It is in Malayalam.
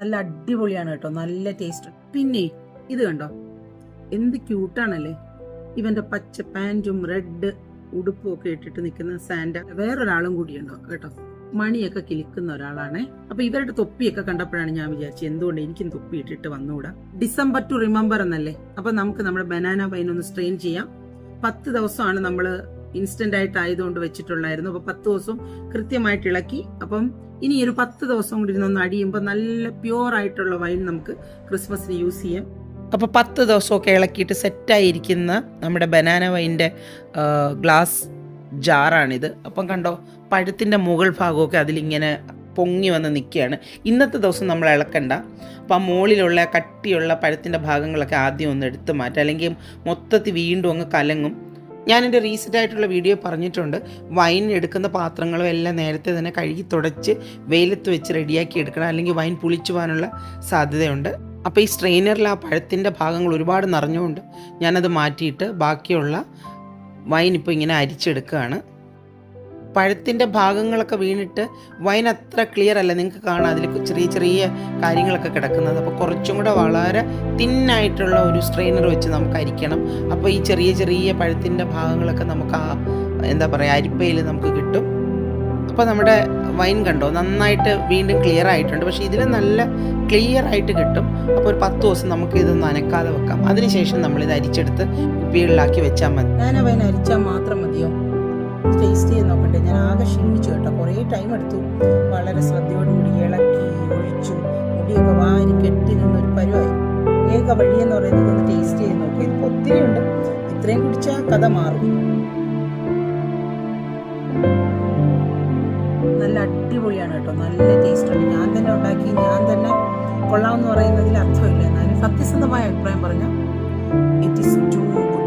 നല്ല അടിപൊളിയാണ് കേട്ടോ, നല്ല ടേസ്റ്റ്. പിന്നെ ഇത് കണ്ടോ, എന്ത് ക്യൂട്ടാണല്ലേ. ഇവന്റെ പച്ച പാൻറ്റും റെഡ് ഉടുപ്പും ഒക്കെ ഇട്ടിട്ട് നിൽക്കുന്ന സാൻഡ. വേറൊരാളും കൂടിയുണ്ടോ കേട്ടോ, മണിയൊക്കെ കിളിക്കുന്ന ഒരാളാണേ. അപ്പൊ ഇവരുടെ തൊപ്പിയൊക്കെ കണ്ടപ്പോഴാണ് ഞാൻ വിചാരിച്ചത് എന്തുകൊണ്ട് എനിക്കും തൊപ്പി ഇട്ടിട്ട് വന്നുകൂടാ. ഡിസംബർ ടു റിമെമ്പർ എന്നല്ലേ. അപ്പൊ നമുക്ക് നമ്മുടെ ബനാന വൈൻ ഒന്ന് സ്ട്രെയിൻ ചെയ്യാം. 10 ദിവസമാണ് നമ്മള് ഇൻസ്റ്റന്റ് ആയിട്ട് ആയതുകൊണ്ട് വെച്ചിട്ടുള്ളായിരുന്നു. അപ്പൊ 10 ദിവസം കൃത്യമായിട്ട് ഇളക്കി. അപ്പം ഇനി ഒരു 10 ദിവസം കൂടി ഇരുന്നൊന്ന് അടിയുമ്പോൾ നല്ല പ്യുവർ ആയിട്ടുള്ള വൈൻ നമുക്ക് ക്രിസ്മസിന് യൂസ് ചെയ്യാം. അപ്പോൾ 10 ദിവസമൊക്കെ ഇളക്കിയിട്ട് സെറ്റായിരിക്കുന്ന നമ്മുടെ ബനാന വൈൻ്റെ ഗ്ലാസ് ജാറാണിത്. അപ്പം കണ്ടോ, പഴത്തിൻ്റെ മുകൾ ഭാഗമൊക്കെ അതിലിങ്ങനെ പൊങ്ങി വന്ന് നിൽക്കുകയാണ്. ഇന്നത്തെ ദിവസം നമ്മൾ ഇളക്കണ്ട. അപ്പം ആ മുകളിലുള്ള കട്ടിയുള്ള പഴത്തിൻ്റെ ഭാഗങ്ങളൊക്കെ ആദ്യം ഒന്ന് എടുത്ത് മാറ്റാം, അല്ലെങ്കിൽ മൊത്തത്തിൽ വീണ്ടും അങ്ങ് കലങ്ങും. ഞാൻ എൻ്റെ റീസെൻ്റ് ആയിട്ടുള്ള വീഡിയോ പറഞ്ഞിട്ടുണ്ട്, വൈൻ എടുക്കുന്ന പാത്രങ്ങളും എല്ലാം നേരത്തെ തന്നെ കഴുകി തുടച്ച് വെയിലത്ത് വെച്ച് റെഡിയാക്കി എടുക്കണം, അല്ലെങ്കിൽ വൈൻ പുളിച്ചു പോകാനുള്ള സാധ്യതയുണ്ട്. അപ്പോൾ ഈ സ്ട്രെയിനറിൽ ആ പഴത്തിൻ്റെ ഭാഗങ്ങൾ ഒരുപാട് നിറഞ്ഞുകൊണ്ട് ഞാനത് മാറ്റിയിട്ട് ബാക്കിയുള്ള വൈൻ ഇപ്പോൾ ഇങ്ങനെ അരിച്ചെടുക്കുകയാണ്. പഴത്തിൻ്റെ ഭാഗങ്ങളൊക്കെ വീണിട്ട് വൈൻ അത്ര ക്ലിയർ അല്ല, നിങ്ങൾക്ക് കാണാം അതിൽ ചെറിയ ചെറിയ കാര്യങ്ങളൊക്കെ കിടക്കുന്നത്. അപ്പോൾ കുറച്ചും കൂടെ വളരെ തിന്നായിട്ടുള്ള ഒരു സ്ട്രെയിനർ വെച്ച് നമുക്ക് അരിക്കണം. അപ്പോൾ ഈ ചെറിയ ചെറിയ പഴത്തിൻ്റെ ഭാഗങ്ങളൊക്കെ നമുക്ക് ആ എന്താ പറയുക അരിപ്പയിൽ നമുക്ക് കിട്ടും. അപ്പോൾ നമ്മുടെ വൈൻ കണ്ടോ നന്നായിട്ട് വീണ്ടും ക്ലിയർ ആയിട്ടുണ്ട്. പക്ഷേ ഇതിൽ നല്ല ക്ലിയർ ആയിട്ട് കിട്ടും. അപ്പോൾ ഒരു 10 ദിവസം നമുക്ക് ഇതൊന്ന് അനക്കാതെ വെക്കാം. അതിനുശേഷം നമ്മളിത് അരിച്ചെടുത്ത് കുപ്പികളിലാക്കി വെച്ചാൽ മതി. ഞാൻ വൈൻ അരിച്ചാൽ മാത്രം മതിയോ? ടേസ്റ്റ് ചെയ്ത് നോക്കട്ടെ. ഞാൻ ആകെ ക്ഷീണിച്ചു കേട്ടോ, കുറേ ടൈം എടുത്തു. വളരെ ശ്രദ്ധയോടുകൂടി ഇളക്കി ഒഴിച്ചു, മുടിയൊക്കെ വാരി കെട്ടി നിന്നൊരു പരുവായി. ഏക വഴിയെന്ന് പറയുന്നത് ഒന്ന് ടേസ്റ്റ് ചെയ്ത് നോക്കുക. ഇതിപ്പോൾ ഒത്തിരി ഉണ്ട്, ഇത്രയും കുടിച്ചാൽ കഥ മാറും. നല്ല അടിപൊളിയാണ് കേട്ടോ, നല്ല ടേസ്റ്റ് ഉണ്ട്. ഞാൻ തന്നെ ഉണ്ടാക്കി ഞാൻ തന്നെ കൊള്ളാമെന്ന് പറയുന്നതിൽ അർത്ഥമില്ല. എന്നാലും സത്യസന്ധമായ അഭിപ്രായം പറഞ്ഞാൽ ഇറ്റ് ഈസ് ടു ഗുഡ്.